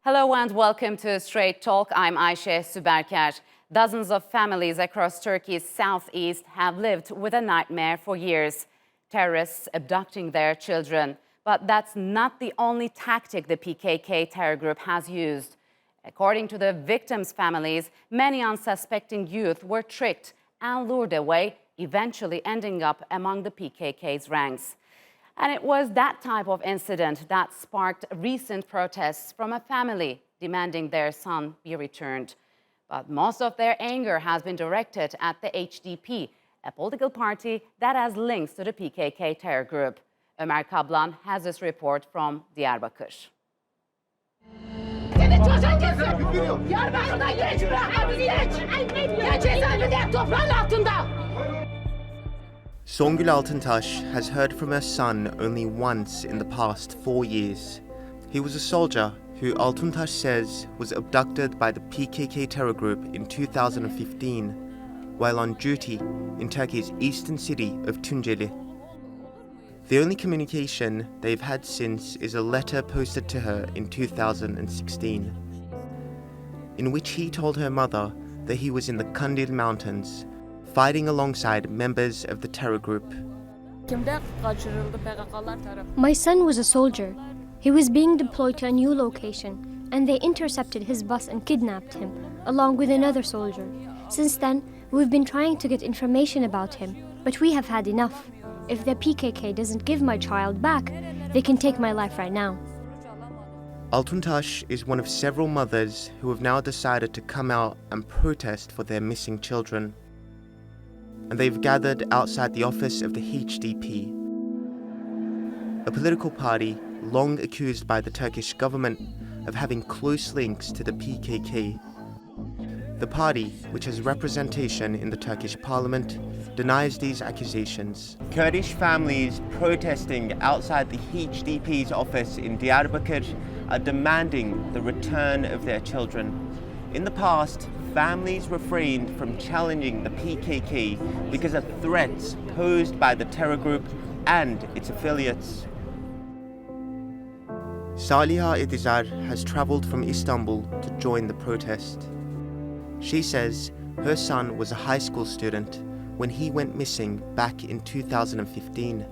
Hello and welcome to Straight Talk. I'm Ayşe Süberker. Dozens of families across Turkey's southeast have lived with a nightmare for years. Terrorists abducting their children. But that's not the only tactic the PKK terror group has used. According to the victims' families, many unsuspecting youth were tricked and lured away, eventually ending up among the PKK's ranks. And it was that type of incident that sparked recent protests from a family demanding their son be returned. But most of their anger has been directed at the HDP, a political party that has links to the PKK terror group. Ömer Kablan has this report from Diyarbakır. Songül Altıntaş has heard from her son only once in the past 4 years. He was a soldier who Altıntaş says was abducted by the PKK terror group in 2015 while on duty in Turkey's eastern city of Tunceli. The only communication they've had since is a letter posted to her in 2016, in which he told her mother that he was in the Kandil Mountains, fighting alongside members of the terror group. My son was a soldier. He was being deployed to a new location, and they intercepted his bus and kidnapped him, along with another soldier. Since then, we've been trying to get information about him, but we have had enough. If the PKK doesn't give my child back, they can take my life right now. Altıntaş is one of several mothers who have now decided to come out and protest for their missing children. And they've gathered outside the office of the HDP, a political party long accused by the Turkish government of having close links to the PKK. The party, which has representation in the Turkish parliament, denies these accusations. Kurdish families protesting outside the HDP's office in Diyarbakır are demanding the return of their children. In the past, families refrained from challenging the PKK because of threats posed by the terror group and its affiliates. Saliha Edizar has travelled from Istanbul to join the protest. She says her son was a high school student when he went missing back in 2015.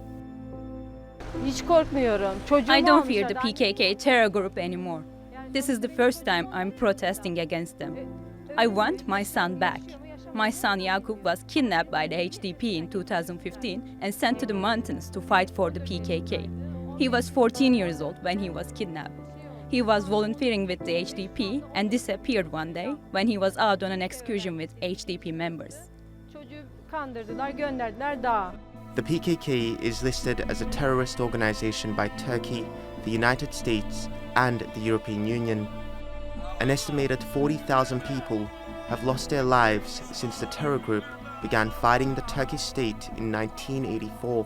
I don't fear the PKK terror group anymore. This is the first time I'm protesting against them. I want my son back. My son Yakup was kidnapped by the HDP in 2015 and sent to the mountains to fight for the PKK. He was 14 years old when he was kidnapped. He was volunteering with the HDP and disappeared one day when he was out on an excursion with HDP members. The PKK is listed as a terrorist organization by Turkey, the United States, and the European Union. An estimated 40,000 people have lost their lives since the terror group began fighting the Turkish state in 1984.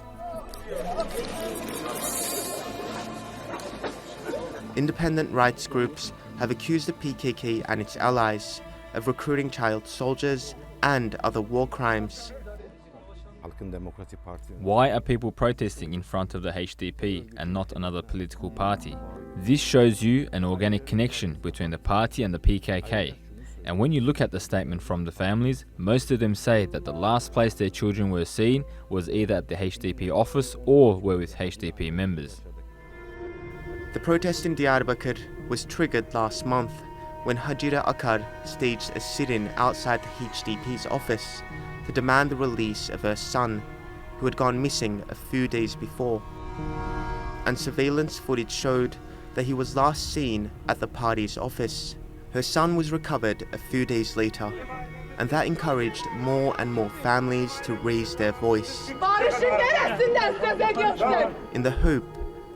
Independent rights groups have accused the PKK and its allies of recruiting child soldiers and other war crimes. Why are people protesting in front of the HDP and not another political party? This shows you an organic connection between the party and the PKK. And when you look at the statement from the families, most of them say that the last place their children were seen was either at the HDP office or were with HDP members. The protest in Diyarbakır was triggered last month when Hajira Akar staged a sit-in outside the HDP's office to demand the release of her son, who had gone missing a few days before. And surveillance footage showed that he was last seen at the party's office. Her son was recovered a few days later, and that encouraged more and more families to raise their voice in the hope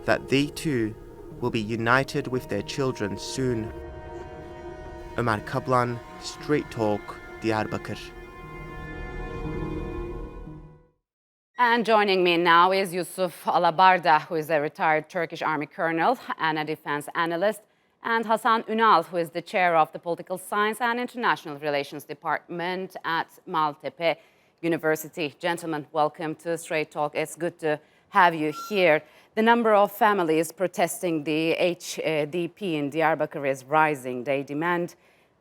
that they too will be united with their children soon. Ömer Kablan, Straight Talk, Diyarbakır. And joining me now is Yusuf Alabarda, who is a retired Turkish Army colonel and a defense analyst, and Hasan Ünal, who is the chair of the Political Science and International Relations Department at Maltepe University. Gentlemen, welcome to Straight Talk. It's good to have you here. The number of families protesting the HDP in Diyarbakir is rising. They demand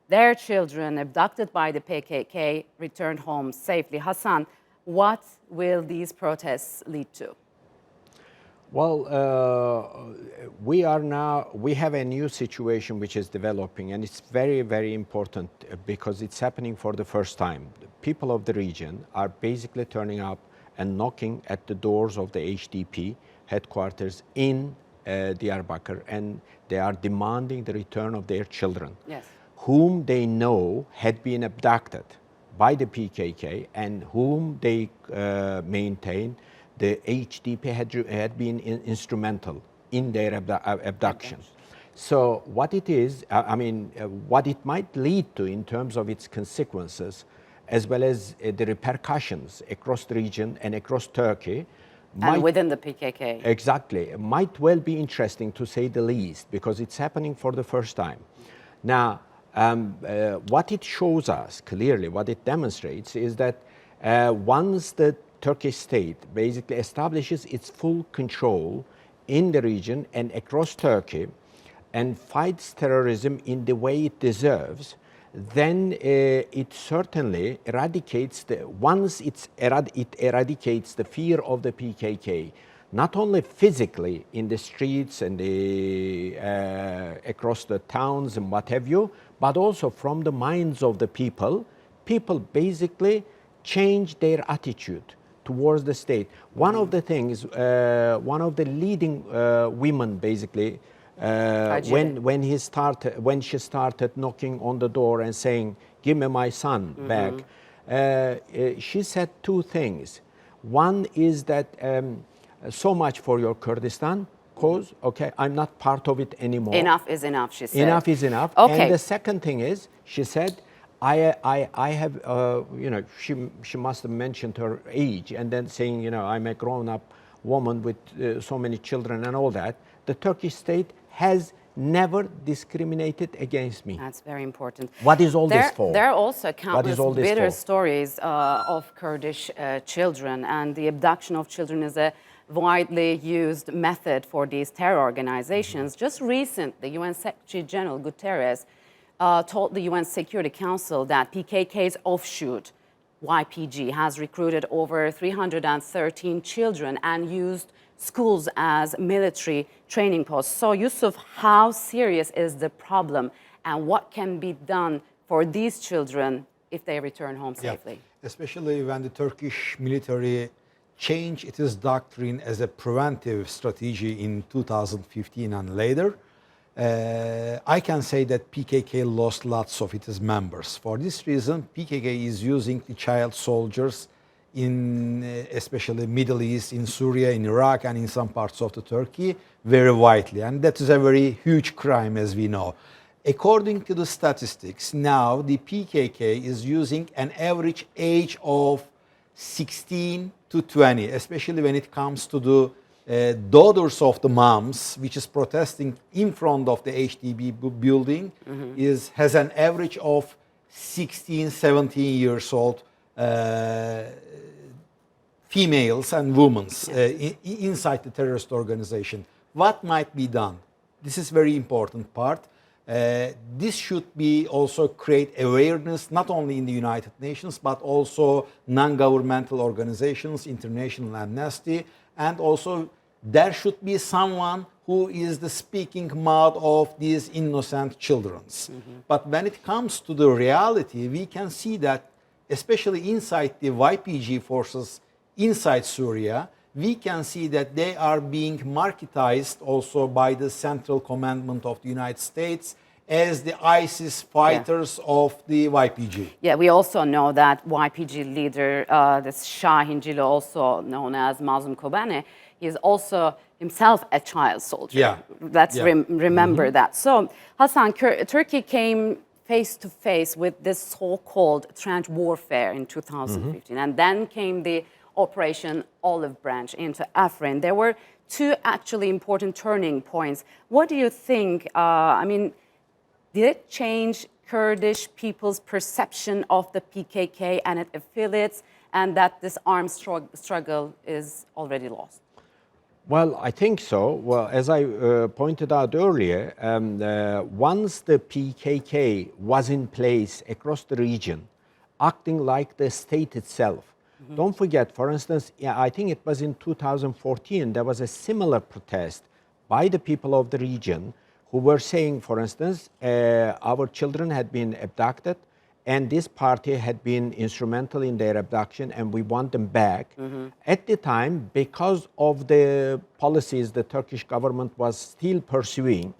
their children abducted by the PKK returned home safely. Hassan, what will these protests lead to? Well, we have a new situation which is developing, and it's very, very important because it's happening for the first time. The people of the region are basically turning up and knocking at the doors of the HDP headquarters in Diyarbakir, and they are demanding the return of their children, Yes, whom they know had been abducted by the PKK and whom they maintain the HDP had been instrumental in their abduction. So what it is, what it might lead to in terms of its consequences, as well as the repercussions across the region and across Turkey, and within the PKK. Exactly. Might well be interesting to say the least, because it's happening for the first time. Now, what it shows us clearly, what it demonstrates is that once the Turkish state basically establishes its full control in the region and across Turkey and fights terrorism in the way it deserves, then it certainly eradicates it eradicates the fear of the PKK, not only physically in the streets and across the towns and what have you, but also from the minds of the people. People basically change their attitude towards the state. One of the things, one of the leading women basically, when she started knocking on the door and saying, "Give me my son back," she said two things. One is that so much for your Kurdistan cause. Okay, I'm not part of it anymore. Enough is enough, she said. Enough is enough. Okay. And the second thing is, she said, I have, she must have mentioned her age and then saying, I'm a grown-up woman with so many children and all that. The Turkish state has never discriminated against me. That's very important. What is all this for? There are also countless bitter for? stories of Kurdish children, and the abduction of children is a widely used method for these terror organizations. Just recently, UN Secretary General Guterres told the UN Security Council that PKK's offshoot, YPG, has recruited over 313 children and used schools as military training posts. So, Yusuf, how serious is the problem, and what can be done for these children if they return home safely? Yeah. Especially when the Turkish military changed its doctrine as a preventive strategy in 2015 and later. I can say that PKK lost lots of its members. For this reason, PKK is using the child soldiers in especially Middle East, in Syria, in Iraq, and in some parts of the Turkey very widely. And that is a very huge crime, as we know. According to the statistics, now the PKK is using an average age of 16 to 20, especially when it comes to the daughters of the moms, which is protesting in front of the HDB building, has an average of 16, 17 years old females and women inside the terrorist organization. What might be done? This is very important part. This should be also create awareness not only in the United Nations but also non-governmental organizations, International Amnesty, and also there should be someone who is the speaking mouth of these innocent children. But when it comes to the reality, we can see that especially inside the YPG forces inside Syria, we can see that they are being marketized also by the Central Commandment of the United States as the ISIS fighters of the YPG. Yeah, we also know that YPG leader, this Shahin Cilo, also known as Mazlum Kobane, he is also himself a child soldier. Yeah. Let's remember that. So, Hassan, Turkey came face to face with this so-called trench warfare in 2015, and then came the Operation Olive Branch into Afrin. There were two actually important turning points. What do you think? Did it change Kurdish people's perception of the PKK and its affiliates, and that this armed struggle is already lost? Well, I think so. Well, as I pointed out earlier, once the PKK was in place across the region, acting like the state itself. Don't forget, for instance, I think it was in 2014, there was a similar protest by the people of the region who were saying, for instance, our children had been abducted and this party had been instrumental in their abduction and we want them back. At the time, because of the policies the Turkish government was still pursuing,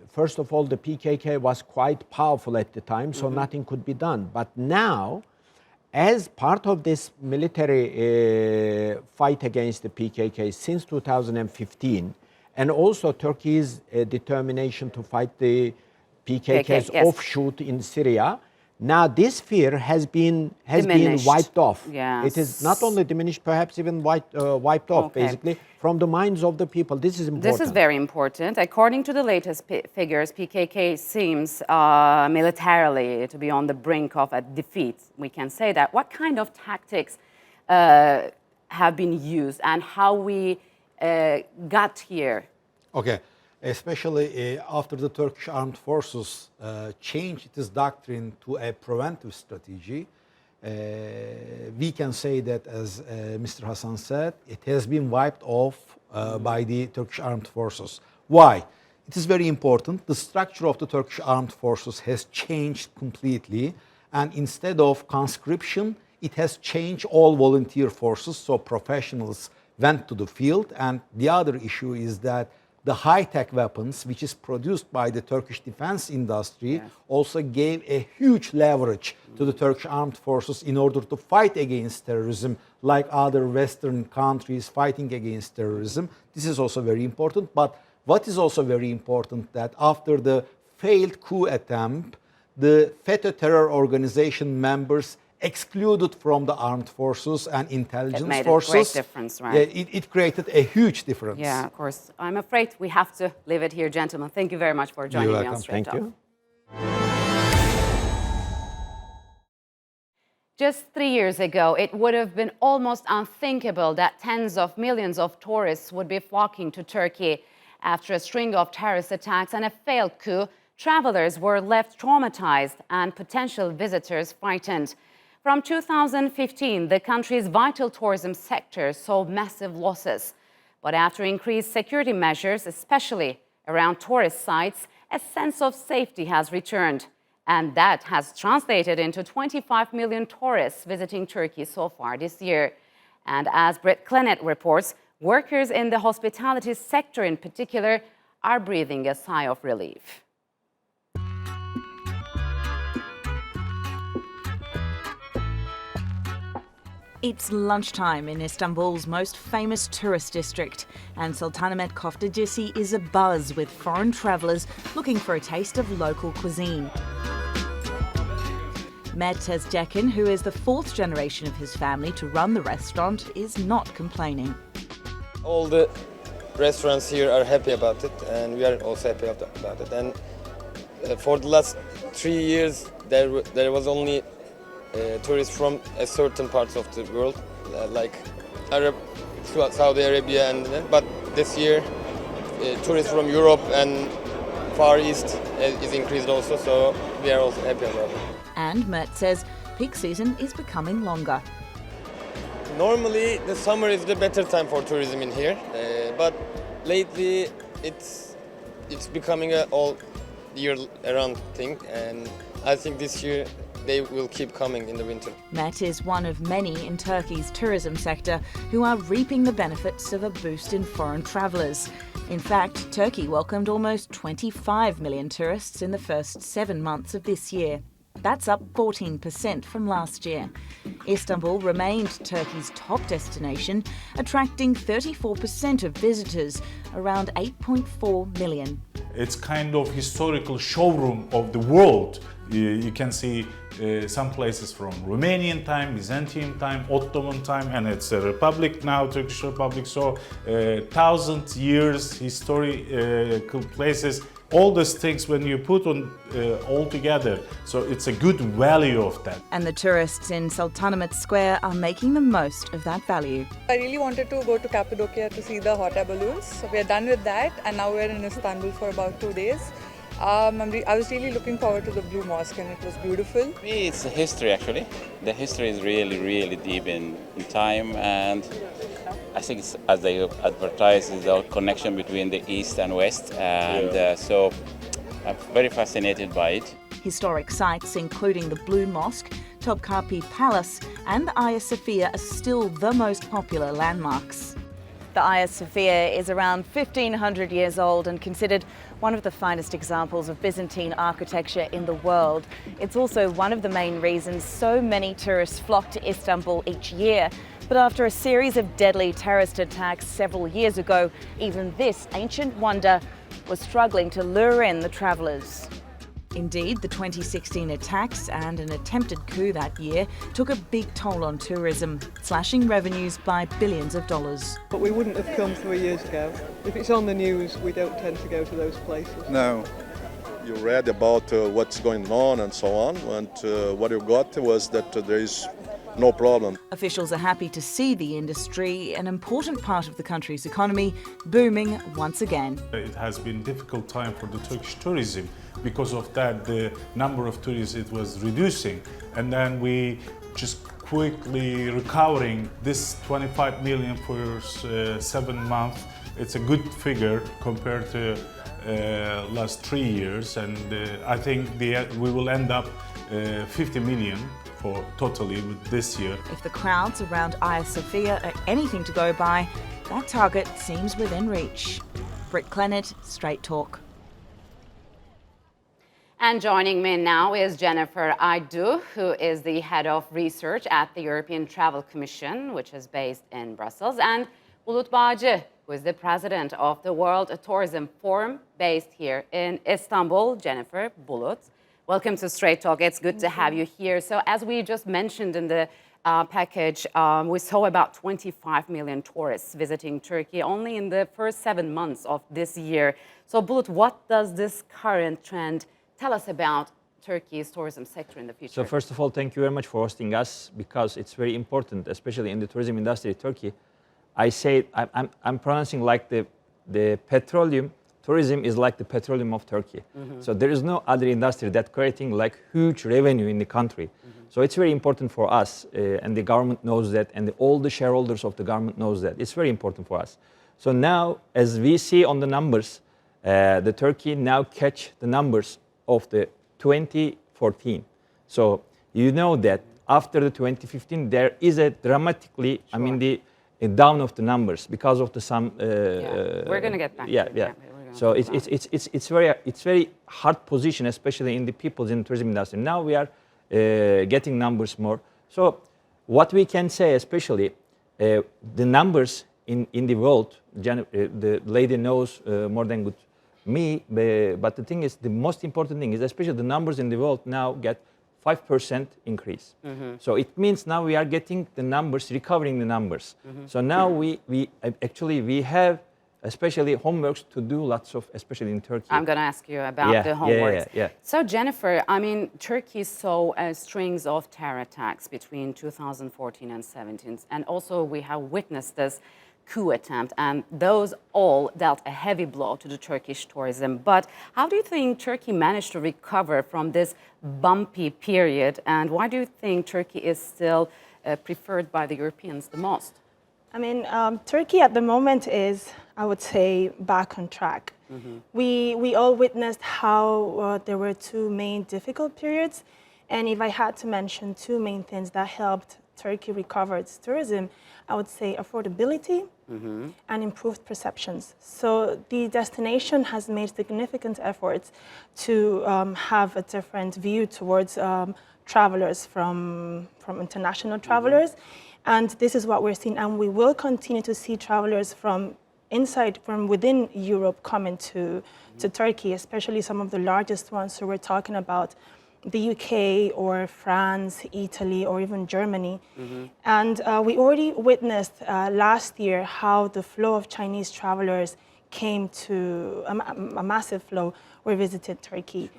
first of all, the PKK was quite powerful at the time, so nothing could be done. But now, as part of this military fight against the PKK since 2015, and also Turkey's determination to fight the PKK's offshoot in Syria, now this fear has been wiped off. Yes. It is not only diminished, perhaps even wiped off, basically, from the minds of the people. This is important. This is very important. According to the latest figures, PKK seems militarily to be on the brink of a defeat. We can say that. What kind of tactics have been used and how we got here? Okay. Especially after the Turkish armed forces changed its doctrine to a preventive strategy, we can say that, as Mr. Hassan said, it has been wiped off by the Turkish armed forces. Why? It is very important. The structure of the Turkish armed forces has changed completely, and instead of conscription, it has changed all volunteer forces, so professionals went to the field. And the other issue is that the high-tech weapons, which is produced by the Turkish defense industry, also gave a huge leverage to the Turkish armed forces in order to fight against terrorism, like other Western countries fighting against terrorism. This is also very important. But what is also very important, that after the failed coup attempt, the FETÖ terror organization members excluded from the armed forces and intelligence forces. It made a great difference, right? It created a huge difference. Yeah, of course. I'm afraid we have to leave it here, gentlemen. Thank you very much for joining me on Straight Talk. Thank you. Just 3 years ago, it would have been almost unthinkable that tens of millions of tourists would be flocking to Turkey. After a string of terrorist attacks and a failed coup, travelers were left traumatized and potential visitors frightened. From 2015, the country's vital tourism sector saw massive losses. But after increased security measures, especially around tourist sites, a sense of safety has returned. And that has translated into 25 million tourists visiting Turkey so far this year. And as Britt Clennett reports, workers in the hospitality sector in particular are breathing a sigh of relief. It's lunchtime in Istanbul's most famous tourist district, and Sultanahmet Köftecisi is abuzz with foreign travellers looking for a taste of local cuisine. Mert Tezcekin, who is the fourth generation of his family to run the restaurant, is not complaining. All the restaurants here are happy about it, and we are also happy about it. And for the last 3 years, there was only tourists from a certain parts of the world, like Saudi Arabia, but this year tourists from Europe and Far East is increased also, so we are also happy about it. And Mert says peak season is becoming longer. Normally the summer is the better time for tourism in here, but lately it's becoming an all year around thing, and I think this year they will keep coming in the winter. Mert is one of many in Turkey's tourism sector who are reaping the benefits of a boost in foreign travellers. In fact, Turkey welcomed almost 25 million tourists in the first 7 months of this year. That's up 14% from last year. Istanbul remained Turkey's top destination, attracting 34% of visitors, around 8.4 million. It's kind of historical showroom of the world. You can see some places from Romanian time, Byzantine time, Ottoman time, and it's a republic now, Turkish Republic. So 1,000 years historical places All these things when you put on all together, so it's a good value of that. And the tourists in Sultanahmet Square are making the most of that value. I really wanted to go to Cappadocia to see the hot air balloons. So we're done with that, and now we're in Istanbul for about 2 days. I was really looking forward to the Blue Mosque, and it was beautiful. For me, it's the history actually. The history is really deep in time, and I think it's, as they advertise, is the connection between the East and West, and so I'm very fascinated by it. Historic sites, including the Blue Mosque, Topkapi Palace, and the Hagia Sophia, are still the most popular landmarks. The Hagia Sophia is around 1,500 years old and considered one of the finest examples of Byzantine architecture in the world. It's also one of the main reasons so many tourists flock to Istanbul each year. But after a series of deadly terrorist attacks several years ago, even this ancient wonder was struggling to lure in the travellers. Indeed, the 2016 attacks and an attempted coup that year took a big toll on tourism, slashing revenues by billions of dollars. But we wouldn't have come 3 years ago. If it's on the news, we don't tend to go to those places. No. You read about what's going on and so on, and what you got was that there is no problem. Officials are happy to see the industry, an important part of the country's economy, booming once again. It has been a difficult time for the Turkish tourism. Because of that, the number of tourists, it was reducing. And then we just quickly recovering this 25 million for 7 months. It's a good figure compared to last 3 years. And I think we will end up 50 million for totally with this year. If the crowds around Hagia Sophia are anything to go by, that target seems within reach. Britt Clennett, Straight Talk. And joining me now is Jennifer Aydu, who is the head of research at the European Travel Commission, which is based in Brussels, and Bulut Bağcı, who is the president of the World Tourism Forum, based here in Istanbul. Jennifer, Bulut, welcome to Straight Talk. It's good to have you here. So as we just mentioned in the package, we saw about 25 million tourists visiting Turkey only in the first 7 months of this year. So Bulut, what does this current trend tell us about Turkey's tourism sector in the future? So first of all, thank you very much for hosting us, because it's very important, especially in the tourism industry in Turkey. I'm pronouncing like the petroleum. Tourism is like the petroleum of Turkey. So there is no other industry that creating like huge revenue in the country. So it's very important for us, and the government knows that, and all the shareholders of the government knows that. It's very important for us. So now, as we see on the numbers, the Turkey now catch the numbers of the 2014. So you know that after the 2015 there is a dramatically, I mean, the down of the numbers because of the some. We're going to get back. Yeah. So it's very hard position, especially in the people in the tourism industry. Now we are getting numbers more. So what we can say, especially the numbers in the world, the lady knows more than good me, but the thing is, the most important thing is, especially the numbers in the world now get 5% increase. So it means now we are getting the numbers, recovering the numbers. So now we actually have especially homeworks to do lots of, especially in Turkey. I'm going to ask you about the homeworks. Yeah. So Jennifer, I mean, Turkey saw strings of terror attacks between 2014 and 17, and also we have witnessed this coup attempt, and those all dealt a heavy blow to the Turkish tourism. But how do you think Turkey managed to recover from this bumpy period, and why do you think Turkey is still preferred by the Europeans the most? I mean, Turkey at the moment is, I would say, back on track. We all witnessed how there were two main difficult periods, and if I had to mention two main things that helped Turkey recover its tourism, I would say affordability and improved perceptions. So the destination has made significant efforts to have a different view towards travelers from international travelers. And this is what we're seeing, and we will continue to see travelers from within Europe coming to Turkey, especially some of the largest ones. So we're talking about the UK or France, Italy, or even Germany. And we already witnessed last year how the flow of Chinese travelers came to a massive flow were visited Turkey.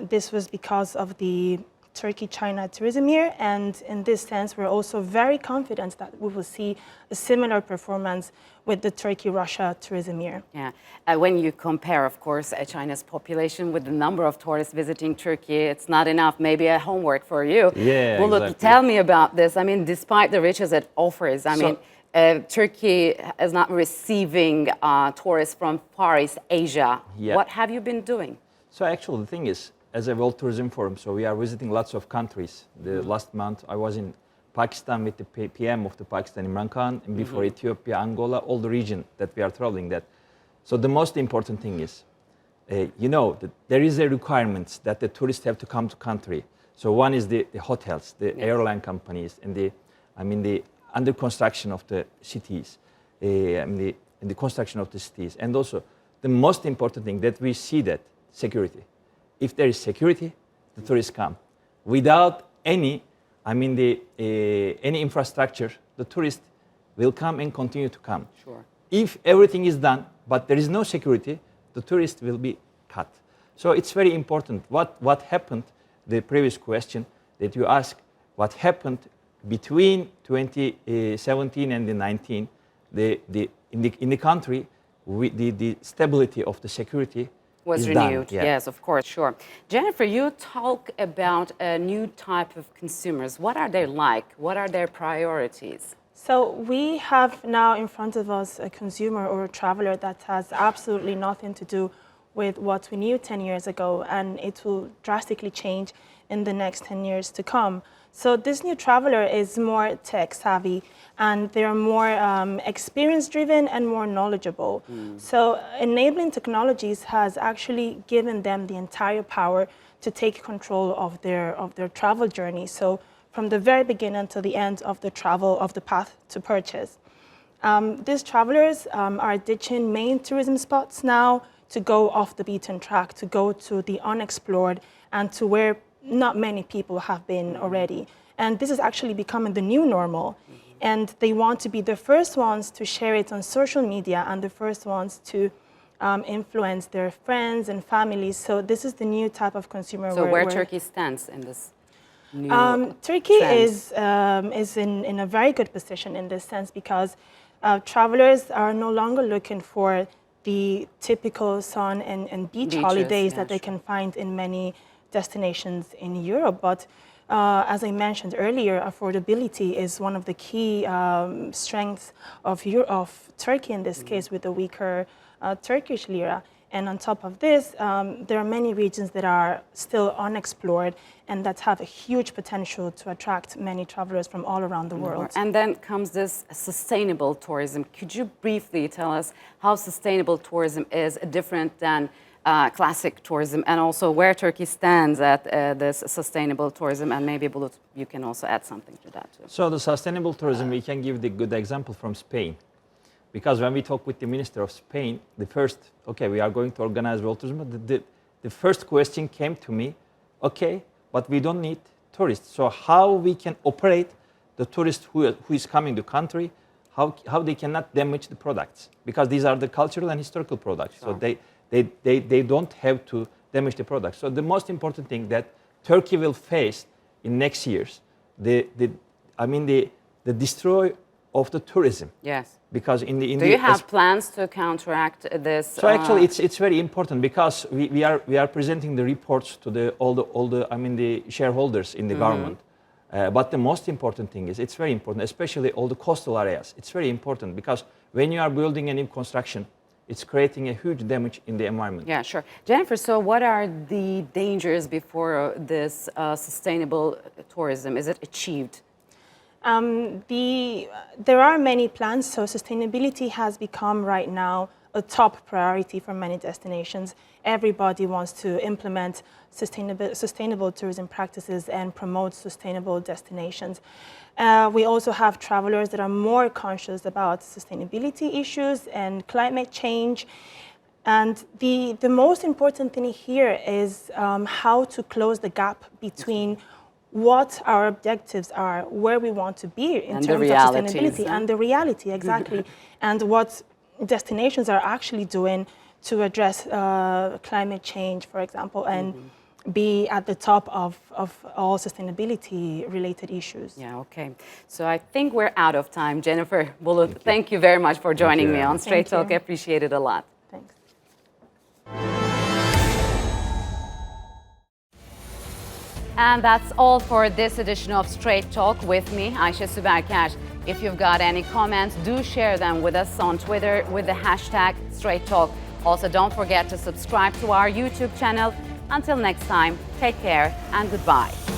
This was because of the Turkey-China tourism year, and in this sense, we're also very confident that we will see a similar performance with the Turkey-Russia tourism year. Yeah, when you compare, of course, China's population with the number of tourists visiting Turkey, it's not enough. Maybe a homework for you. Yeah, Bulut, exactly. tell me about this. I mean, despite the riches it offers, I mean, Turkey is not receiving tourists from Far East Asia. Yeah. What have you been doing? So actually, the thing is, as a World Tourism Forum, so we are visiting lots of countries. The last month, I was in Pakistan with the PM of the Pakistan, Imran Khan, and before Ethiopia, Angola, all the region that we are traveling that. So the most important thing is, you know, that there is a requirement that the tourists have to come to country. So one is the hotels, the airline companies, and the under construction of the cities, and the construction of the cities. And also, the most important thing that we see that security. If there is security, the tourists come. Without any, any infrastructure, the tourists will come and continue to come. Sure. If everything is done, but there is no security, the tourists will be cut. So it's very important. What happened, the previous question that you asked, what happened between 2017 and the 19, in the country, the stability of the security was renewed. Yes, of course, sure. Jennifer, you talk about a new type of consumers. What are they like? What are their priorities? So we have now in front of us a consumer or a traveler that has absolutely nothing to do with what we knew 10 years ago, and it will drastically change in the next 10 years to come. So this new traveler is more tech savvy, and they're more experience driven and more knowledgeable. So enabling technologies has actually given them the entire power to take control of their travel journey. So from the very beginning to the end of the travel, of the path to purchase. These travelers are ditching main tourism spots now to go off the beaten track, to go to the unexplored and to where not many people have been already. And this is actually becoming the new normal. And they want to be the first ones to share it on social media and the first ones to influence their friends and families. So this is the new type of consumer. So where Turkey stands in this new Turkey trend? is in a very good position in this sense because travelers are no longer looking for the typical sun and beach holidays that they can find in many destinations in Europe. But as I mentioned earlier, affordability is one of the key strengths of Turkey in this case, with the weaker Turkish lira. And on top of this, there are many regions that are still unexplored and that have a huge potential to attract many travelers from all around the world. And then comes this sustainable tourism. Could you briefly tell us how sustainable tourism is different than classic tourism, and also where Turkey stands at this sustainable tourism? And maybe, Bulut, you can also add something to that too. So the sustainable tourism, we can give the good example from Spain. Because when we talk with the Minister of Spain, the first, okay, we are going to organize World Tourism, the first question came to me, okay, but we don't need tourists. So how we can operate the tourist who is coming to country, how they cannot damage the products? Because these are the cultural and historical products. Sure. So they don't have to damage the products. So the most important thing that Turkey will face in next years, the destroy of the tourism. Yes. Because do you have plans to counteract this? So actually, it's very important because we are presenting the reports to all the shareholders in the government. But the most important thing is it's very important, especially all the coastal areas. It's very important because when you are building a new construction, it's creating a huge damage in the environment. Yeah, sure. Jennifer, so what are the dangers before this sustainable tourism? Is it achieved? There are many plans, so sustainability has become right now a top priority for many destinations. Everybody wants to implement sustainable tourism practices and promote sustainable destinations. We also have travelers that are more conscious about sustainability issues and climate change. And the most important thing here is how to close the gap between what our objectives are, where we want to be in terms of sustainability, and the reality, exactly, and what destinations are actually doing to address climate change, for example, and be at the top of all sustainability-related issues. Yeah, okay. So I think we're out of time. Jennifer Bulut, thank you very much for joining me on Straight Talk. I appreciate it a lot. Thanks. And that's all for this edition of Straight Talk with me, Ayşe Süberker. If you've got any comments, do share them with us on Twitter with the hashtag Straight Talk. Also, don't forget to subscribe to our YouTube channel. Until next time, take care and goodbye.